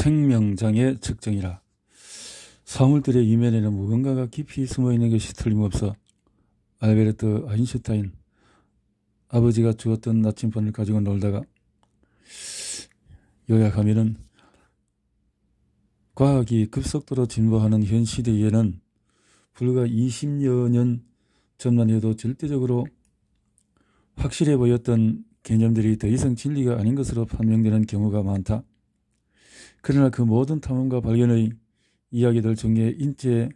생명장애 측정이라. 사물들의 이면에는 무언가가 깊이 숨어있는 것이 틀림없어. 알베르트 아인슈타인. 아버지가 주었던 나침반을 가지고 놀다가, 요약하면은 과학이 급속도로 진보하는 현 시대에는 불과 20여 년 전만 해도 절대적으로 확실해 보였던 개념들이 더 이상 진리가 아닌 것으로 판명되는 경우가 많다. 그러나 그 모든 탐험과 발견의 이야기들 중에 인체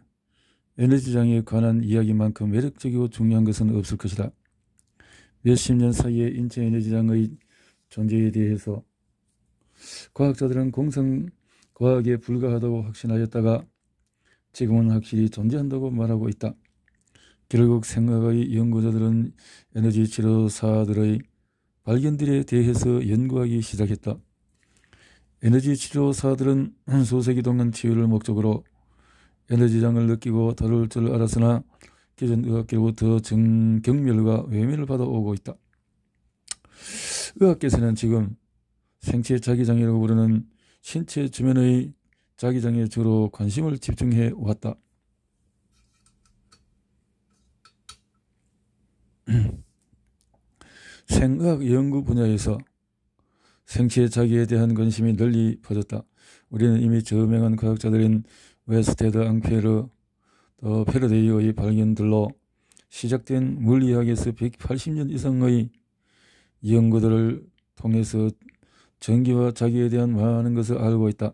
에너지장에 관한 이야기만큼 매력적이고 중요한 것은 없을 것이다. 몇십 년 사이에 인체 에너지장의 존재에 대해서 과학자들은 공상과학에 불과하다고 확신하였다가 지금은 확실히 존재한다고 말하고 있다. 결국 생학의 연구자들은 에너지 치료사들의 발견들에 대해서 연구하기 시작했다. 에너지 치료사들은 수세기 동안 치유를 목적으로 에너지장을 느끼고 다룰 줄 알았으나 기존 의학계로부터 경멸과 외면을 받아오고 있다. 의학계에서는 지금 생체 자기장이라고 부르는 신체 주변의 자기장에 주로 관심을 집중해 왔다. 생의학 연구 분야에서 생체 자기에 대한 관심이 널리 퍼졌다. 우리는 이미 저명한 과학자들인 웨스테드, 앙페르, 또 패러데이의 발견들로 시작된 물리학에서 180년 이상의 연구들을 통해서 전기와 자기에 대한 많은 것을 알고 있다.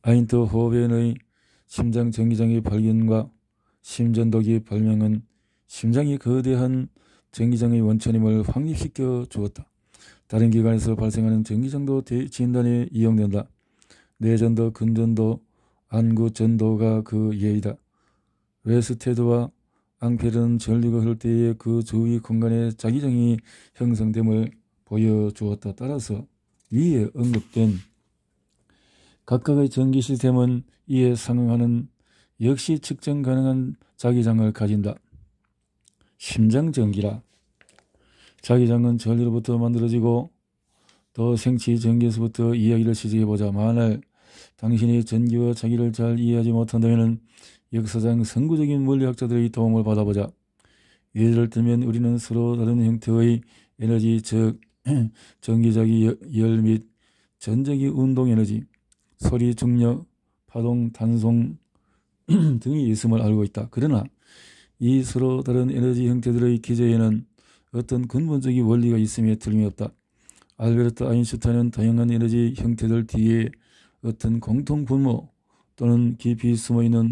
아인트호벤의 심장 전기장의 발견과 심전도기 발명은 심장이 거대한 전기장의 원천임을 확립시켜 주었다. 다른 기관에서 발생하는 전기장도 진단에 이용된다. 뇌전도, 근전도, 안구전도가 그 예이다. 웨스테드와 앙페르는 전류가 흐를 때에 그 주위 공간에 자기장이 형성됨을 보여주었다. 따라서 위에 언급된 각각의 전기 시스템은 이에 상응하는 역시 측정 가능한 자기장을 가진다. 심장전기라. 자기장은 전류로부터 만들어지고 또 생체 전기에서부터 이야기를 시작해보자. 만일 당신이 전기와 자기를 잘 이해하지 못한다면 역사상 선구적인 물리학자들의 도움을 받아보자. 예를 들면 우리는 서로 다른 형태의 에너지, 즉 전기자기 열 및 전자기 운동 에너지, 소리, 중력, 파동, 단송 등이 있음을 알고 있다. 그러나 이 서로 다른 에너지 형태들의 기저에는 어떤 근본적인 원리가 있음에 틀림이 없다. 알베르트 아인슈타인은 다양한 에너지 형태들 뒤에 어떤 공통 분모 또는 깊이 숨어있는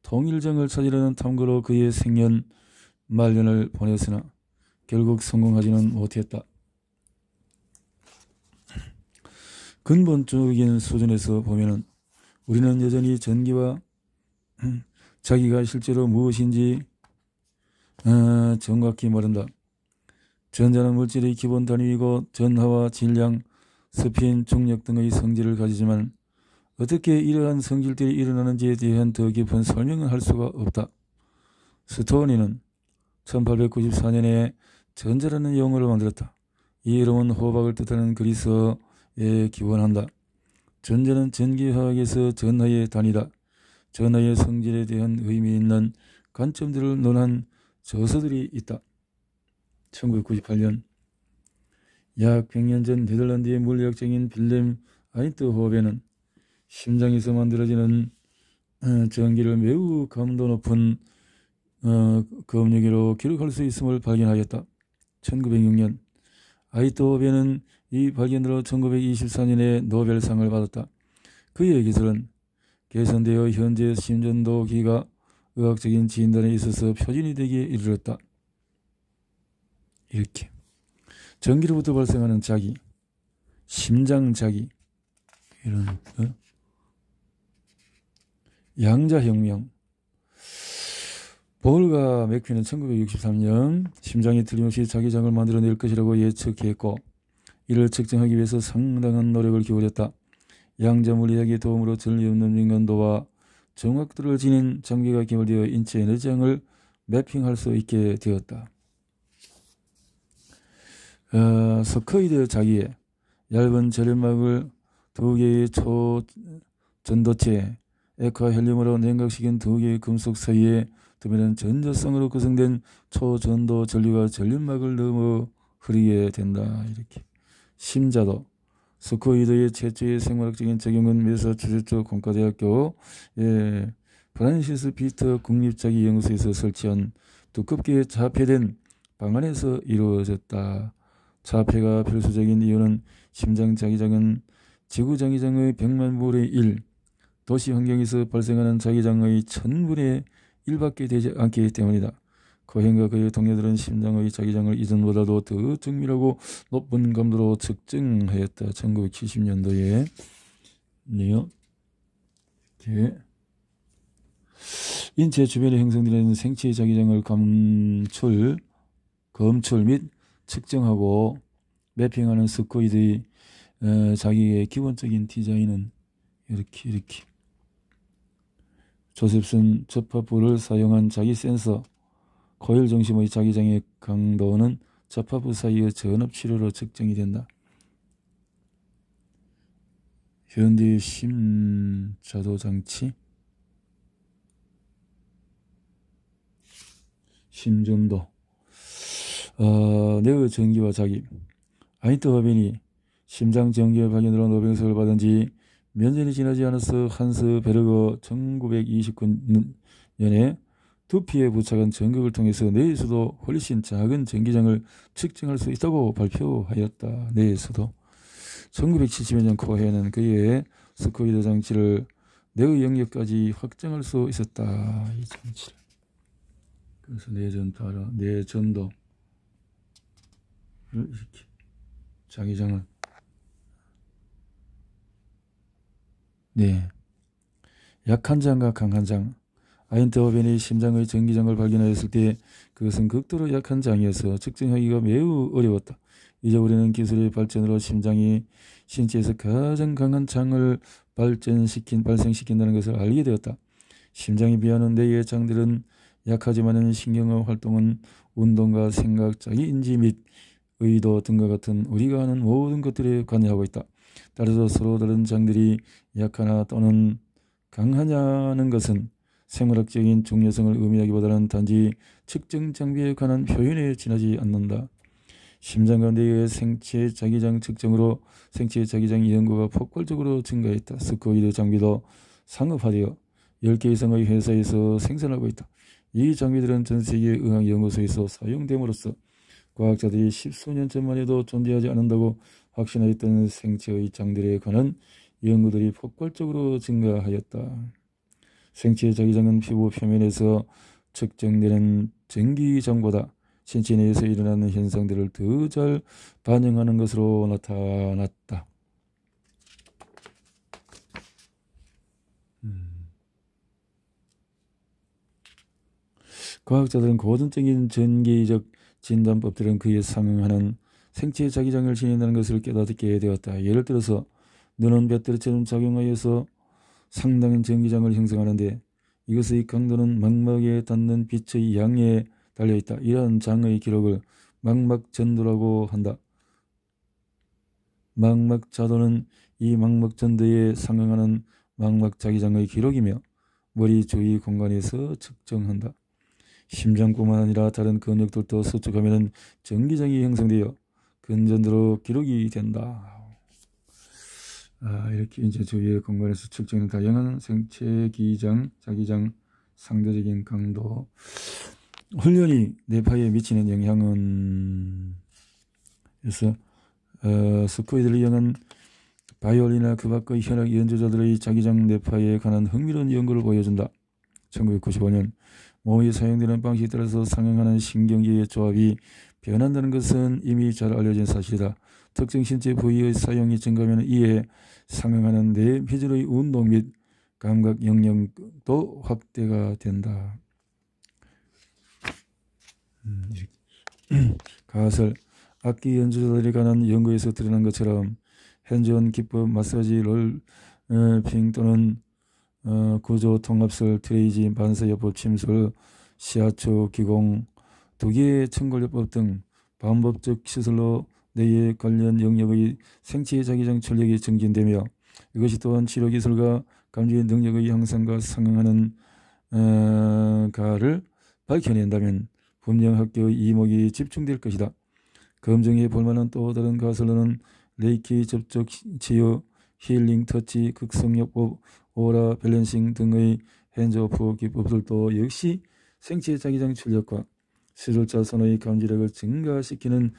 통일점을 찾으려는 탐구로 그의 생년 말년을 보냈으나 결국 성공하지는 못했다. 근본적인 수준에서 보면은 우리는 여전히 전기와 자기가 실제로 무엇인지 정확히 모른다. 전자는 물질의 기본 단위이고 전하와 질량, 스핀, 중력 등의 성질을 가지지만 어떻게 이러한 성질들이 일어나는지에 대한 더 깊은 설명은 할 수가 없다. 스토니는 1894년에 전자라는 용어를 만들었다. 이 이름은 호박을 뜻하는 그리스어에 기원한다. 전자는 전기화학에서 전하의 단위다. 전하의 성질에 대한 의미 있는 관점들을 논한 저서들이 있다. 1998년 약 100년 전 네덜란드의 물리학자인 빌렘 아인트호벤은 심장에서 만들어지는 전기를 매우 감도 높은 검역으로 기록할 수 있음을 발견하였다. 1906년 아인트호벤은 이 발견으로 1924년에 노벨상을 받았다. 그의 기술은 개선되어 현재 심전도기가 의학적인 진단에 있어서 표준이 되기에 이르렀다. 이렇게 전기로부터 발생하는 자기, 심장자기, 이런 양자혁명. 볼과 맥피는 1963년 심장이 틀림없이 자기장을 만들어낼 것이라고 예측했고 이를 측정하기 위해서 상당한 노력을 기울였다. 양자물리학의 도움으로 전리 없는 민감도와 정확도를 지닌 장비가 개발되어 인체 에너지장을 매핑할 수 있게 되었다. 스커이드 자기에 얇은 저렴막을 두 개의 초전도체 액화 헬륨으로 냉각시킨 두 개의 금속 사이에 두면은 전자성으로 구성된 초전도 전류가 전륜막을 넘어 흐르게 된다. 이렇게. 심자도 스코이드의 최초의 생물학적인 적용은 매사추세츠 공과대학교 프란시스 피터 국립자기연구소에서 설치한 두껍게 자폐된 방 안에서 이루어졌다. 자폐가 필수적인 이유는 심장 자기장은 지구 자기장의 100만 분의 1, 도시 환경에서 발생하는 자기장의 1000분의 1밖에 되지 않기 때문이다. 코헨과 그의 동료들은 심장의 자기장을 이전보다도 더 정밀하고 높은 감도로 측정하였다. 1970년도에 네요. 이렇게 인체 주변에 형성되는 생체 자기장을 검출 및 측정하고 매핑하는 스코이드의 자기의 기본적인 디자인은 이렇게 조셉슨 접합부를 사용한 자기 센서 코일 중심의 자기장의 강도는 접합부 사이의 전압치료로 측정이 된다. 현대 심자도장치 심전도 뇌의 전기와 자기 아인트호벤이 심장 전기의 발견으로 노벨상을 받은 지 몇 년이 지나지 않아서 한스 베르거 1929년에 두피에 부착한 전극을 통해서 뇌에서도 훨씬 작은 전기장을 측정할 수 있다고 발표하였다. 뇌에서도. 1970년 코헨은 그의 스코이드 장치를 뇌의 영역까지 확장할 수 있었다. 이 장치를. 그래서 뇌전도를 이렇게 자기장을 약한 장과 강한 장. 아인트호벤이 심장의 전기장을 발견하였을 때 그것은 극도로 약한 장이어서 측정하기가 매우 어려웠다. 이제 우리는 기술의 발전으로 심장이 신체에서 가장 강한 장을 발생시킨다는 것을 알게 되었다. 심장에 비하는 뇌의 장들은 약하지만 신경의 활동은 운동과 생각, 자기인지 및 의도 등과 같은 우리가 하는 모든 것들에 관여하고 있다. 따라서 서로 다른 장들이 약하나 또는 강하냐는 것은 생물학적인 중요성을 의미하기보다는 단지 측정 장비에 관한 표현에 지나지 않는다. 심장과 뇌의 생체 자기장 측정으로 생체 자기장 연구가 폭발적으로 증가했다. 스코이드 장비도 상업화되어 10개 이상의 회사에서 생산하고 있다. 이 장비들은 전 세계 의학 연구소에서 사용됨으로써 과학자들이 10수년 전만 해도 존재하지 않는다고 확신하였던 생체의 장들에 관한 연구들이 폭발적으로 증가하였다. 생체 자기장은 피부 표면에서 측정되는 전기장보다 신체 내에서 일어나는 현상들을 더 잘 반영하는 것으로 나타났다. 과학자들은 고전적인 전기적 진단법들은 그에 상응하는 생체 자기장을 지닌다는 것을 깨닫게 되었다. 예를 들어서 눈은 배터리처럼 작용하여서 상당한 전기장을 형성하는데 이것의 강도는 망막에 닿는 빛의 양에 달려있다. 이러한 장의 기록을 망막전도라고 한다. 망막자도는 이 망막전도에 상응하는 망막자기장의 기록이며 머리 주위 공간에서 측정한다. 심장뿐만 아니라 다른 근육들도 수축하면 전기장이 형성되어 근전도로 기록이 된다. 이렇게 이제 주위의 공간에서 측정하는 다양한 생체 기장, 자기장, 상대적인 강도. 훈련이 뇌파에 미치는 영향은 그래서 스코이드를 이용한 바이올린이나 그 밖의 현악 연주자들의 자기장 뇌파에 관한 흥미로운 연구를 보여준다. 1995년 몸에 사용되는 방식에 따라서 상응하는 신경계의 조합이 변한다는 것은 이미 잘 알려진 사실이다. 특정 신체 부위의 사용이 증가하면 이에 상응하는 뇌 회전의 운동 및 감각 영역도 확대가 된다. 가설, 악기 연주자들에 관한 연구에서 드러난 것처럼 핸즈온 기법, 마사지, 롤핑 또는 구조 통합술, 트레이지, 반사요법, 침술, 시아초, 기공, 두개의 청골요법 등 반복적 시술로 뇌의 관련 영역의 생체 자기장 출력이 증진되며 이것이 또한 치료기술과 감지 능력의 향상과 상응하는 가를 밝혀낸다면 분명 학교의 이목이 집중될 것이다. 검증해 볼만한 또 다른 가설로는 레이키, 접촉, 치유, 힐링, 터치, 극성요법, 오라, 밸런싱 등의 핸즈오프 기법들도 역시 생체 자기장 출력과 수술자 손의 감지력을 증가시키는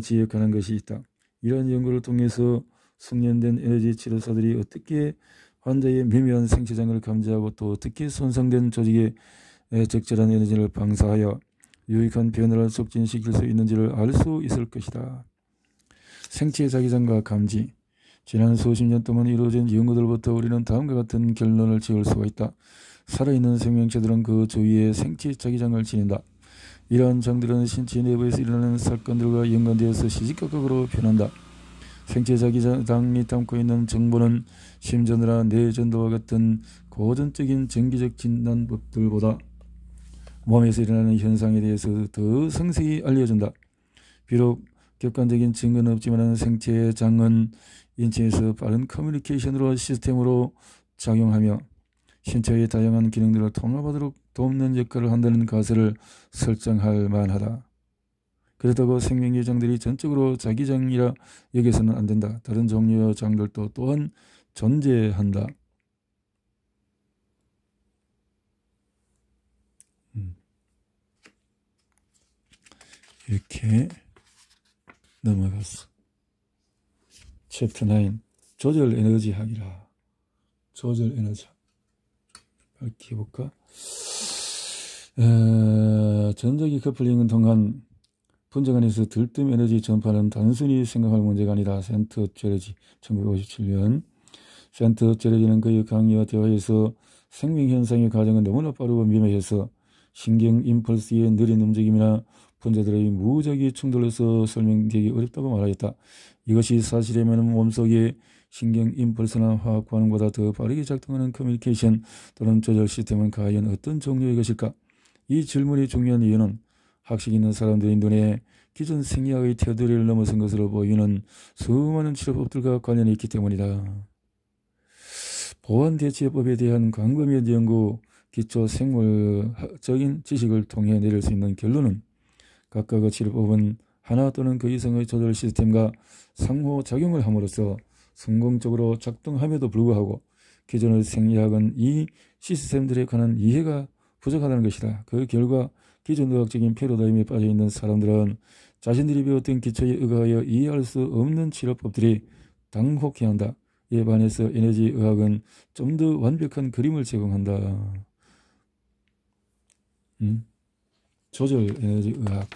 지역하는 것이 있다. 이러한 연구를 통해서 숙련된 에너지 치료사들이 어떻게 환자의 미묘한 생체장을 감지하고 또 어떻게 손상된 조직에 적절한 에너지를 방사하여 유익한 변화를 촉진시킬 수 있는지를 알 수 있을 것이다. 생체 자기장과 감지. 지난 수십 년 동안 이루어진 연구들부터 우리는 다음과 같은 결론을 지을 수가 있다. 살아있는 생명체들은 그 주위에 생체 자기장을 지닌다. 이러한 장들은 신체 내부에서 일어나는 사건들과 연관되어서 시시각각으로 변한다. 생체 자기장이 담고 있는 정보는 심전도나 뇌전도와 같은 고전적인 정기적 진단법들보다 몸에서 일어나는 현상에 대해서 더 상세히 알려준다. 비록 객관적인 증거는 없지만 생체의 장은 인체에서 빠른 커뮤니케이션으로 시스템으로 작용하며 신체의 다양한 기능들을 통합하도록 돕는 역할을 한다는 가설을 설정할 만하다. 그렇다고 생명의 장들이 전적으로 자기장이라 여기서는 안 된다. 다른 종류의 장들도 또한 존재한다. 이렇게 넘어갔어. 챕터 9 조절 에너지학이라. 조절 에너지학 밝혀볼까? 전자기 커플링은 동안 분자 간에서 들뜸 에너지 전파는 단순히 생각할 문제가 아니다. 센트 제러지 1957년. 센트 제러지는 그의 강의와 대화에서 생명현상의 과정은 너무나 빠르고 미묘해서 신경 임펄스의 느린 움직임이나 분자들의 무작위 충돌로서 설명되기 어렵다고 말하였다. 이것이 사실이면 몸속의 신경 임펄스나 화학 반응보다 더 빠르게 작동하는 커뮤니케이션 또는 조절 시스템은 과연 어떤 종류의 것일까? 이 질문이 중요한 이유는 학식 있는 사람들의 눈에 기존 생리학의 테두리를 넘어선 것으로 보이는 수많은 치료법들과 관련이 있기 때문이다. 보완대치법에 대한 광범위한 연구, 기초 생물학적인 지식을 통해 내릴 수 있는 결론은 각각의 치료법은 하나 또는 그 이상의 조절 시스템과 상호작용을 함으로써 성공적으로 작동함에도 불구하고 기존의 생리학은 이 시스템들에 관한 이해가 부족하다는 것이다. 그 결과 기존 의학적인 패러다임에 빠져있는 사람들은 자신들이 배웠던 기초에 의거하여 이해할 수 없는 치료법들이 당혹해한다. 이에 반해서 에너지 의학은 좀 더 완벽한 그림을 제공한다. 조절 에너지 의학.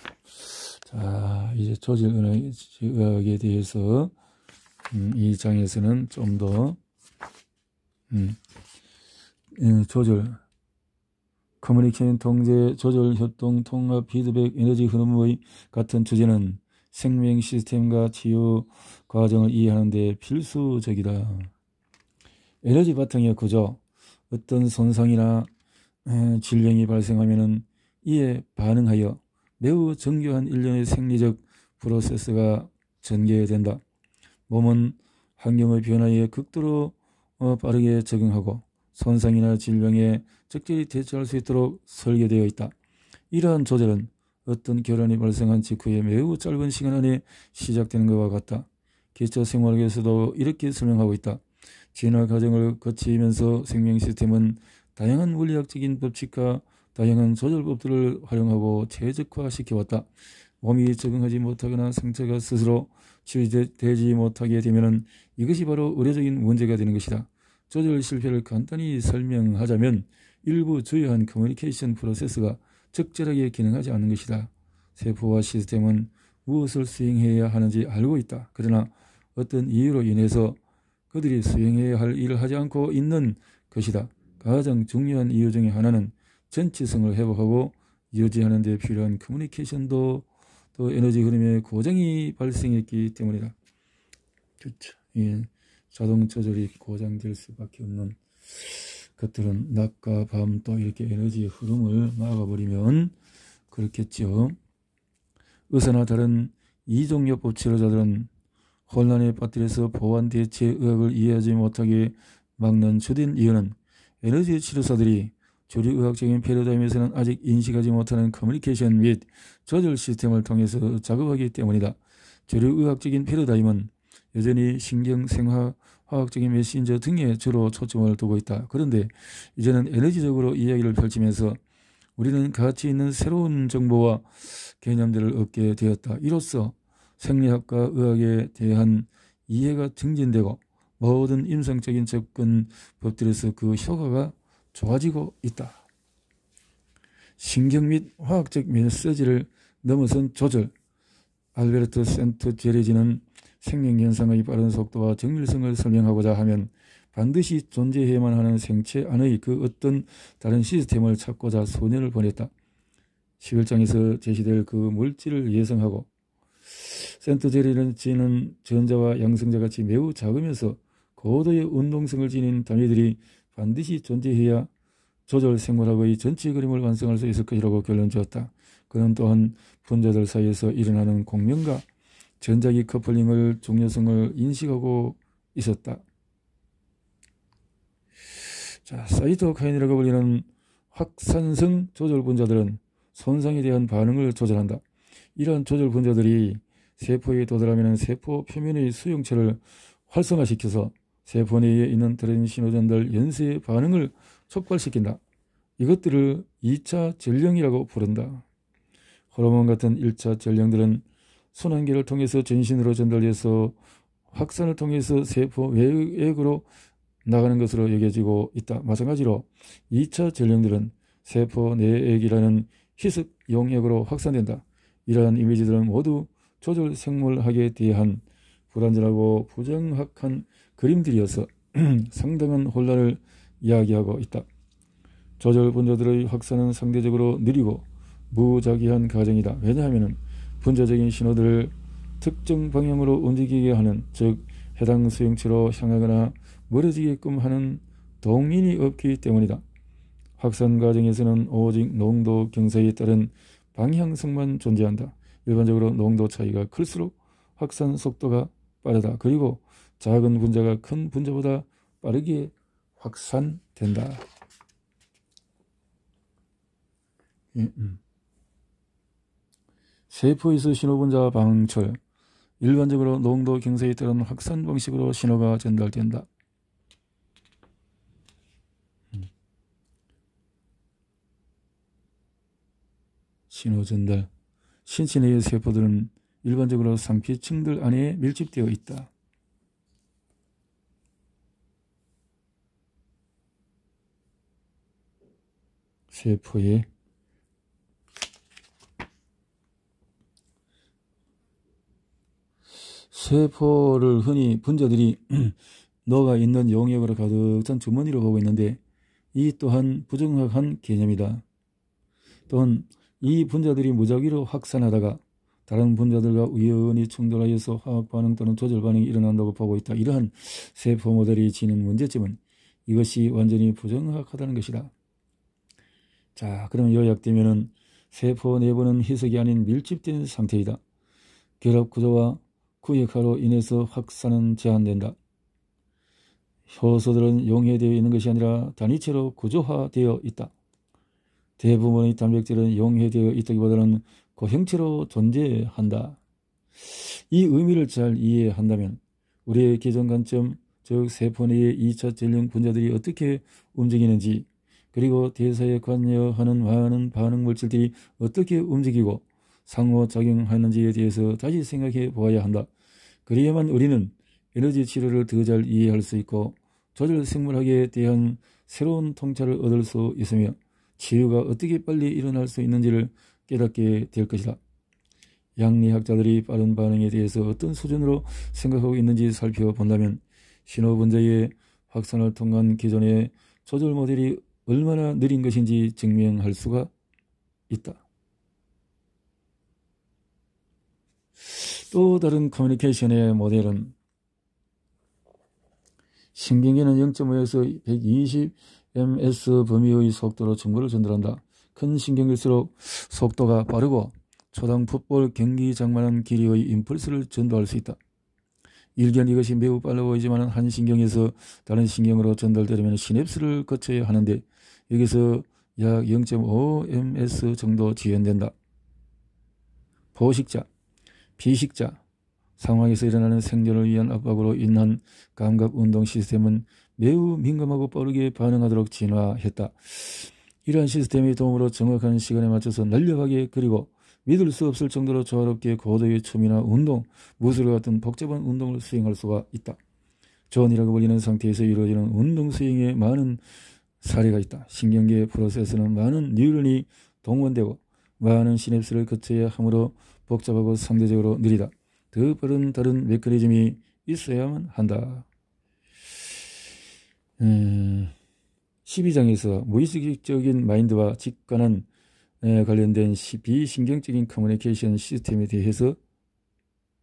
자, 이제 조절 에너지 의학에 대해서 이 장에서는 좀 더 조절, 커뮤니케이션, 통제, 조절, 협동, 통합, 피드백, 에너지 흐름의 같은 주제는 생명 시스템과 치유 과정을 이해하는 데 필수적이다. 에너지 바탕의 구조, 어떤 손상이나 질병이 발생하면 이에 반응하여 매우 정교한 일련의 생리적 프로세스가 전개된다. 몸은 환경의 변화에 극도로 빠르게 적응하고 손상이나 질병에 적절히 대처할 수 있도록 설계되어 있다. 이러한 조절은 어떤 결함이 발생한 직후에 매우 짧은 시간 안에 시작되는 것과 같다. 기초 생활학에서도 이렇게 설명하고 있다. 진화 과정을 거치면서 생명 시스템은 다양한 물리학적인 법칙과 다양한 조절법들을 활용하고 최적화시켜왔다. 몸이 적응하지 못하거나 상처가 스스로 치유되지 못하게 되면 이것이 바로 의료적인 문제가 되는 것이다. 조절 실패를 간단히 설명하자면 일부 주요한 커뮤니케이션 프로세스가 적절하게 기능하지 않는 것이다. 세포와 시스템은 무엇을 수행해야 하는지 알고 있다. 그러나 어떤 이유로 인해서 그들이 수행해야 할 일을 하지 않고 있는 것이다. 가장 중요한 이유 중에 하나는 전치성을 회복하고 유지하는 데 필요한 커뮤니케이션도 또 에너지 흐름의 고장이 발생했기 때문이다. 그렇죠. 예, 자동 조절이 고장될 수밖에 없는 것들은 낮과 밤 또 이렇게 에너지 흐름을 막아버리면 그렇겠죠. 의사나 다른 이종요법 치료자들은 혼란에 빠뜨려서 보완 대체 의학을 이해하지 못하게 막는 주된 이유는 에너지 치료사들이 주류 의학적인 패러다임에서는 아직 인식하지 못하는 커뮤니케이션 및 조절 시스템을 통해서 작업하기 때문이다. 주류 의학적인 패러다임은 여전히 신경, 생화, 화학적인 메신저 등에 주로 초점을 두고 있다. 그런데 이제는 에너지적으로 이야기를 펼치면서 우리는 가치 있는 새로운 정보와 개념들을 얻게 되었다. 이로써 생리학과 의학에 대한 이해가 증진되고 모든 임상적인 접근법들에서 그 효과가 좋아지고 있다. 신경 및 화학적 메시지를 넘어선 조절. 알베르토 센토제레지는 생명현상의 빠른 속도와 정밀성을 설명하고자 하면 반드시 존재해야만 하는 생체 안의 그 어떤 다른 시스템을 찾고자 소년을 보냈다. 11장에서 제시될 그 물질을 예상하고 센토제레지는 전자와 양성자 같이 매우 작으면서 고도의 운동성을 지닌 단위들이 반드시 존재해야 조절 생물학의 전체 그림을 완성할 수 있을 것이라고 결론 지었다. 그는 또한 분자들 사이에서 일어나는 공명과 전자기 커플링을 중요성을 인식하고 있었다. 자, 사이토카인이라고 불리는 확산성 조절 분자들은 손상에 대한 반응을 조절한다. 이러한 조절 분자들이 세포에 도달하면 세포 표면의 수용체를 활성화시켜서 세포 내에 있는 다른 신호전달 연쇄 반응을 촉발시킨다. 이것들을 2차 전령이라고 부른다. 호르몬 같은 1차 전령들은 순환계를 통해서 전신으로 전달돼서 확산을 통해서 세포 외액으로 나가는 것으로 여겨지고 있다. 마찬가지로 2차 전령들은 세포 내액이라는 희석 용액으로 확산된다. 이러한 이미지들은 모두 조절 생물학에 대한 불완전하고 부정확한 그림들이어서 상당한 혼란을 이야기하고 있다. 조절 분자들의 확산은 상대적으로 느리고 무작위한 과정이다. 왜냐하면 분자적인 신호들을 특정 방향으로 움직이게 하는, 즉 해당 수용체로 향하거나 멀어지게끔 하는 동인이 없기 때문이다. 확산 과정에서는 오직 농도 경사에 따른 방향성만 존재한다. 일반적으로 농도 차이가 클수록 확산 속도가 빠르다. 그리고 작은 분자가 큰 분자보다 빠르게 확산된다. 세포에서 신호분자 방출. 일반적으로 농도 경사에 따른 확산 방식으로 신호가 전달된다. 신호 전달. 신체 내의 세포들은 일반적으로 상피층들 안에 밀집되어 있다. 세포의 세포를 흔히 분자들이 녹아 있는 용액으로 가득 찬 주머니로 보고 있는데 이 또한 부정확한 개념이다. 또한 이 분자들이 무작위로 확산하다가 다른 분자들과 우연히 충돌하여서 화학 반응 또는 조절 반응이 일어난다고 보고 있다. 이러한 세포 모델이 지닌 문제점은 이것이 완전히 부정확하다는 것이다. 자, 그럼 요약되면은 세포 내부는 희석이 아닌 밀집된 상태이다. 결합 구조와 구역화로 인해서 확산은 제한된다. 효소들은 용해되어 있는 것이 아니라 단위체로 구조화되어 있다. 대부분의 단백질은 용해되어 있다기보다는 고형체로 존재한다. 이 의미를 잘 이해한다면 우리의 기존 관점, 즉 세포 내의 2차 전령 분자들이 어떻게 움직이는지, 그리고 대사에 관여하는 많은 반응 물질들이 어떻게 움직이고 상호작용하는지에 대해서 다시 생각해 보아야 한다. 그래야만 우리는 에너지 치료를 더 잘 이해할 수 있고 조절 생물학에 대한 새로운 통찰을 얻을 수 있으며 치유가 어떻게 빨리 일어날 수 있는지를 깨닫게 될 것이다. 양리학자들이 빠른 반응에 대해서 어떤 수준으로 생각하고 있는지 살펴본다면 신호분자의 확산을 통한 기존의 조절 모델이 얼마나 느린 것인지 증명할 수가 있다. 또 다른 커뮤니케이션의 모델은 신경계는 0.5에서 120ms 범위의 속도로 정보를 전달한다. 큰 신경일수록 속도가 빠르고 초당 풋볼 경기장만한 길이의 임펄스를 전도할 수 있다. 일견 이것이 매우 빨라 보이지만 한 신경에서 다른 신경으로 전달되려면 시냅스를 거쳐야 하는데 여기서 약 0.5ms 정도 지연된다. 포식자, 비식자 상황에서 일어나는 생존을 위한 압박으로 인한 감각 운동 시스템은 매우 민감하고 빠르게 반응하도록 진화했다. 이러한 시스템의 도움으로 정확한 시간에 맞춰서 날렵하게 그리고 믿을 수 없을 정도로 조화롭게 고도의 춤이나 운동, 무술과 같은 복잡한 운동을 수행할 수가 있다. 존이라고 불리는 상태에서 이루어지는 운동 수행에 많은 사례가 있다. 신경계 프로세스는 많은 뉴런이 동원되고 많은 시냅스를 거쳐야 하므로 복잡하고 상대적으로 느리다. 더 빠른 다른 메커니즘이 있어야만 한다. 12장에서 무의식적인 마인드와 직관한 관련된 비신경적인 커뮤니케이션 시스템에 대해서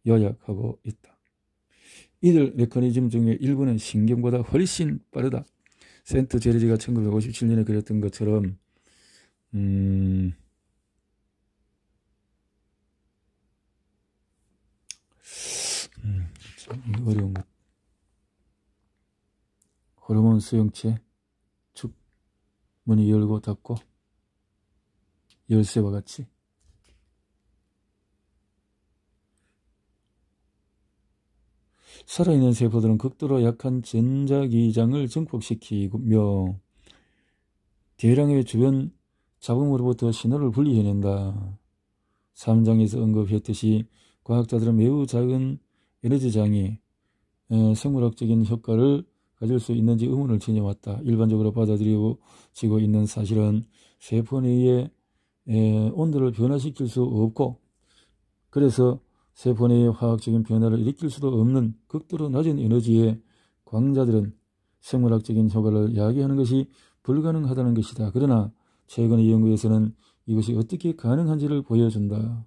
요약하고 있다. 이들 메커니즘 중에 일부는 신경보다 훨씬 빠르다. 센트 제리지가 1957년에 그렸던 것처럼 참 어려운 것. 호르몬 수용체 축 문이 열고 닫고 열쇠와 같이 살아있는 세포들은 극도로 약한 전자기장을 증폭시키며 대량의 주변 자궁으로부터 신호를 분리해낸다. 3장에서 언급했듯이 과학자들은 매우 작은 에너지장이 생물학적인 효과를 가질 수 있는지 의문을 지녀왔다. 일반적으로 받아들여지고 있는 사실은 세포 내의 온도를 변화시킬 수 없고 그래서 세포 내의 화학적인 변화를 일으킬 수도 없는 극도로 낮은 에너지의 광자들은 생물학적인 효과를 야기하는 것이 불가능하다는 것이다. 그러나 최근의 연구에서는 이것이 어떻게 가능한지를 보여준다.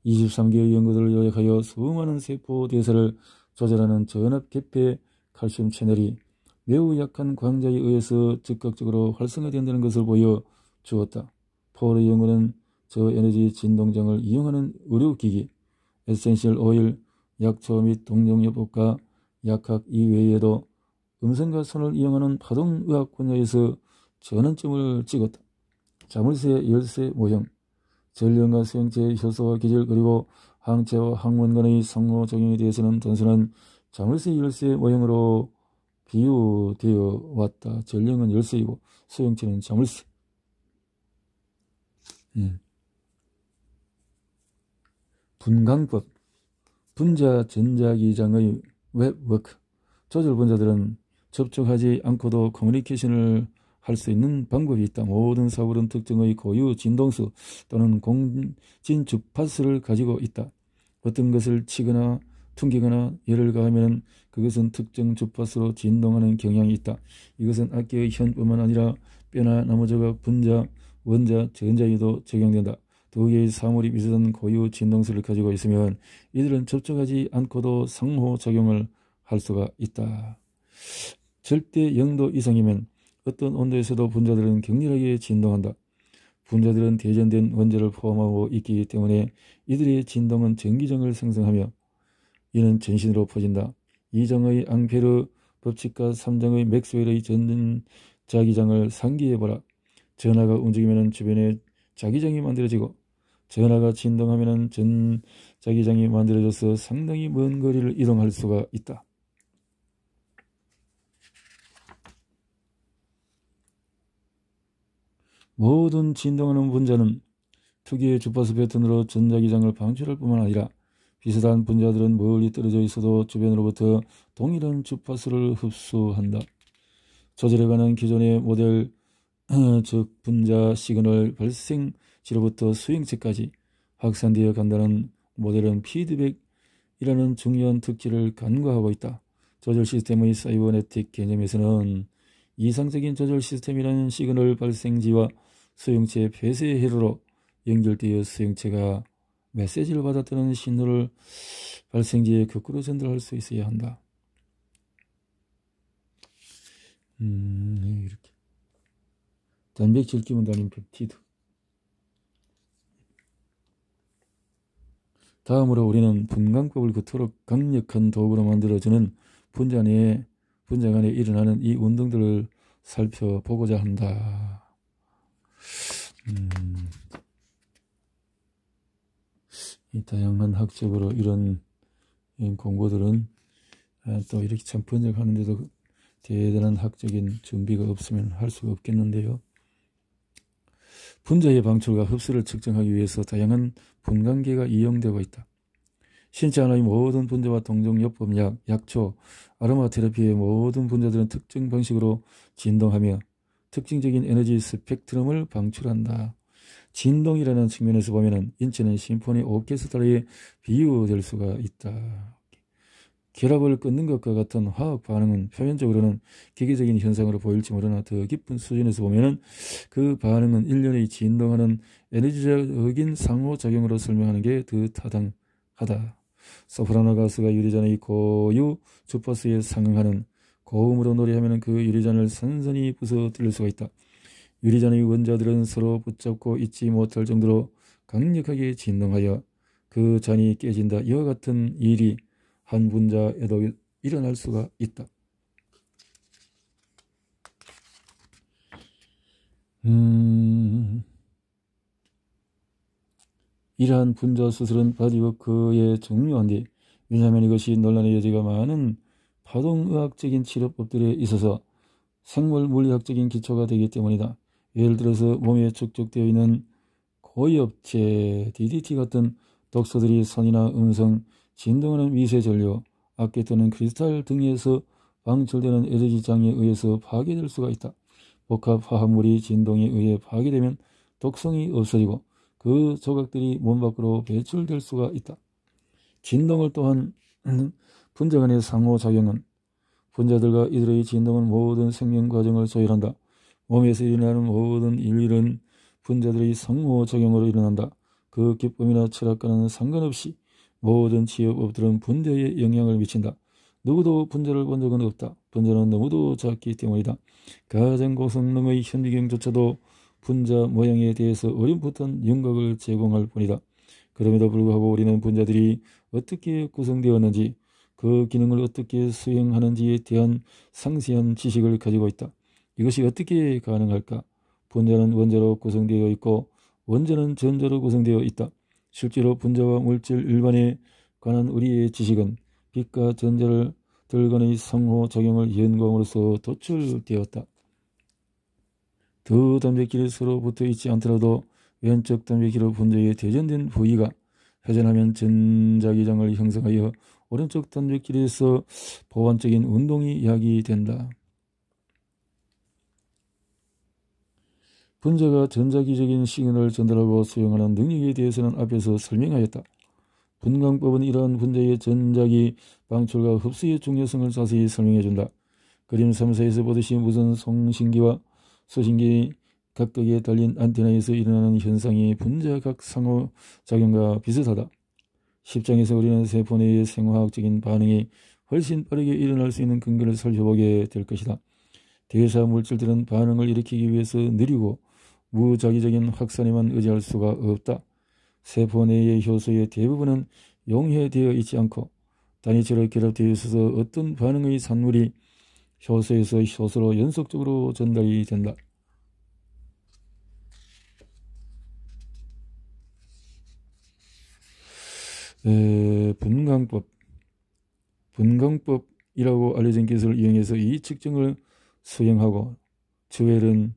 23개의 연구들을 요약하여 수많은 세포 대사를 조절하는 전압 개폐 칼슘 채널이 매우 약한 광자에 의해서 즉각적으로 활성화된다는 것을 보여주었다. 폴의 연구는 저에너지 진동장을 이용하는 의료기기, 에센셜 오일, 약초 및 동종요법과 약학 이외에도 음성과 손을 이용하는 파동의학 분야에서 전환점을 찍었다. 자물쇠 열쇠 모형, 전령과 수용체의 효소와 기질 그리고 항체와 항원 간의 상호작용에 대해서는 단순한 자물쇠 열쇠 모형으로 비유되어 왔다. 전령은 열쇠이고 수용체는 자물쇠. 분광법, 분자 전자기장의 웹워크. 조절 분자들은 접촉하지 않고도 커뮤니케이션을 할 수 있는 방법이 있다. 모든 사물은 특정의 고유 진동수 또는 공진 주파수를 가지고 있다. 어떤 것을 치거나 퉁기거나 열을 가하면 그것은 특정 주파수로 진동하는 경향이 있다. 이것은 악기의 현뿐만 아니라 뼈나 나무조각, 분자, 원자, 전자에도 적용된다. 두 개의 사물이 비슷한 고유 진동수를 가지고 있으면 이들은 접촉하지 않고도 상호작용을 할 수가 있다. 절대 0도 이상이면 어떤 온도에서도 분자들은 격렬하게 진동한다. 분자들은 대전된 원자를 포함하고 있기 때문에 이들의 진동은 전기장을 생성하며 이는 전신으로 퍼진다. 2장의 앙페르 법칙과 3장의 맥스웰의 전자기장을 상기해보라. 전하가 움직이면 주변에 자기장이 만들어지고 전하가 진동하면 전자기장이 만들어져서 상당히 먼 거리를 이동할 수가 있다. 모든 진동하는 분자는 특유의 주파수 패턴으로 전자기장을 방출할 뿐만 아니라 비슷한 분자들은 멀리 떨어져 있어도 주변으로부터 동일한 주파수를 흡수한다. 조절해가는 기존의 모델 즉 분자 시그널 발생지로부터 수행체까지 확산되어 간다는 모델은 피드백이라는 중요한 특질을 간과하고 있다. 조절 시스템의 사이버네틱 개념에서는 이상적인 조절 시스템이라는 시그널 발생지와 수용체 폐쇄 회로로 연결되어 수용체가 메시지를 받았다는 신호를 발생지에 거꾸로 전달할 수 있어야 한다. 이렇게 단백질 기문 달린 펩티드. 다음으로 우리는 분광법을 그토록 강력한 도구로 만들어주는 분자 간에 일어나는 이 운동들을 살펴보고자 한다. 이 다양한 학적으로 이런 공부들은 또 이렇게 참 번역하는데도 대단한 학적인 준비가 없으면 할 수가 없겠는데요. 분자의 방출과 흡수를 측정하기 위해서 다양한 분광계가 이용되고 있다. 신체 하나의 모든 분자와 동종요법, 약초, 아로마 테라피의 모든 분자들은 특정 방식으로 진동하며 특징적인 에너지 스펙트럼을 방출한다. 진동이라는 측면에서 보면 인체는 심포니 오케스트라에 비유될 수가 있다. 결합을 끊는 것과 같은 화학 반응은 표면적으로는 기계적인 현상으로 보일지 모르나 더 깊은 수준에서 보면 그 반응은 일련의 진동하는 에너지적인 상호작용으로 설명하는 게 더 타당하다. 소프라노 가수가 유리잔의 고유 주파수에 상응하는 고음으로 노래하면 그 유리잔을 선선히 부서뜨릴 수가 있다. 유리잔의 원자들은 서로 붙잡고 있지 못할 정도로 강력하게 진동하여 그 잔이 깨진다. 이와 같은 일이 한 분자에도 일어날 수가 있다. 이러한 분자 수술은 바디워크에 중요한데, 왜냐하면 이것이 논란의 여지가 많은 파동의학적인 치료법들에 있어서 생물 물리학적인 기초가 되기 때문이다. 예를 들어서 몸에 축적되어 있는 고엽체, DDT 같은 독소들이 선이나 음성, 진동하는 미세전류, 악계 또는 크리스탈 등에서 방출되는 에너지장에 의해서 파괴될 수가 있다. 복합 화합물이 진동에 의해 파괴되면 독성이 없어지고 그 조각들이 몸 밖으로 배출될 수가 있다. 진동을 또한 분자 간의 상호작용은 분자들과 이들의 진동은 모든 생명 과정을 조율한다. 몸에서 일어나는 모든 일은 분자들의 상호작용으로 일어난다. 그 기쁨이나 철학과는 상관없이 모든 치유법들은 분자에 영향을 미친다. 누구도 분자를 본 적은 없다. 분자는 너무도 작기 때문이다. 가장 고성능의 현미경조차도 분자 모양에 대해서 어림풋한 윤곽을 제공할 뿐이다. 그럼에도 불구하고 우리는 분자들이 어떻게 구성되었는지, 그 기능을 어떻게 수행하는지에 대한 상세한 지식을 가지고 있다. 이것이 어떻게 가능할까? 분자는 원자로 구성되어 있고 원자는 전자로 구성되어 있다. 실제로 분자와 물질 일반에 관한 우리의 지식은 빛과 전자를 들간의 상호작용을 연구함으로써 도출되었다. 두 단백질이 서로 붙어 있지 않더라도 왼쪽 단백질의 분자에 대전된 부위가 회전하면 전자기장을 형성하여 오른쪽 단백질에서 보완적인 운동이 야기된다. 분자가 전자기적인 시그널을 전달하고 수용하는 능력에 대해서는 앞에서 설명하였다. 분광법은 이러한 분자의 전자기 방출과 흡수의 중요성을 자세히 설명해준다. 그림 3사에서 보듯이 무선 송신기와 수신기 각각에 달린 안테나에서 일어나는 현상이 분자각 상호작용과 비슷하다. 10장에서 우리는 세포 내의 생화학적인 반응이 훨씬 빠르게 일어날 수 있는 근거를 살펴보게 될 것이다. 대사 물질들은 반응을 일으키기 위해서 느리고 무작위적인 확산에만 의지할 수가 없다. 세포 내의 효소의 대부분은 용해되어 있지 않고 단위체로 결합되어 있어서 어떤 반응의 산물이 효소에서 효소로 연속적으로 전달이 된다. 분광법이라고 알려진 기술을 이용해서 이 측정을 수행하고 주웰은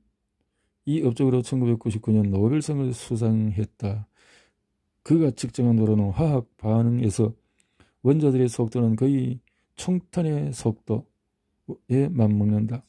이 업적으로 1999년 노벨상을 수상했다. 그가 측정한 도로는 화학 반응에서 원자들의 속도는 거의 총탄의 속도에 맞먹는다.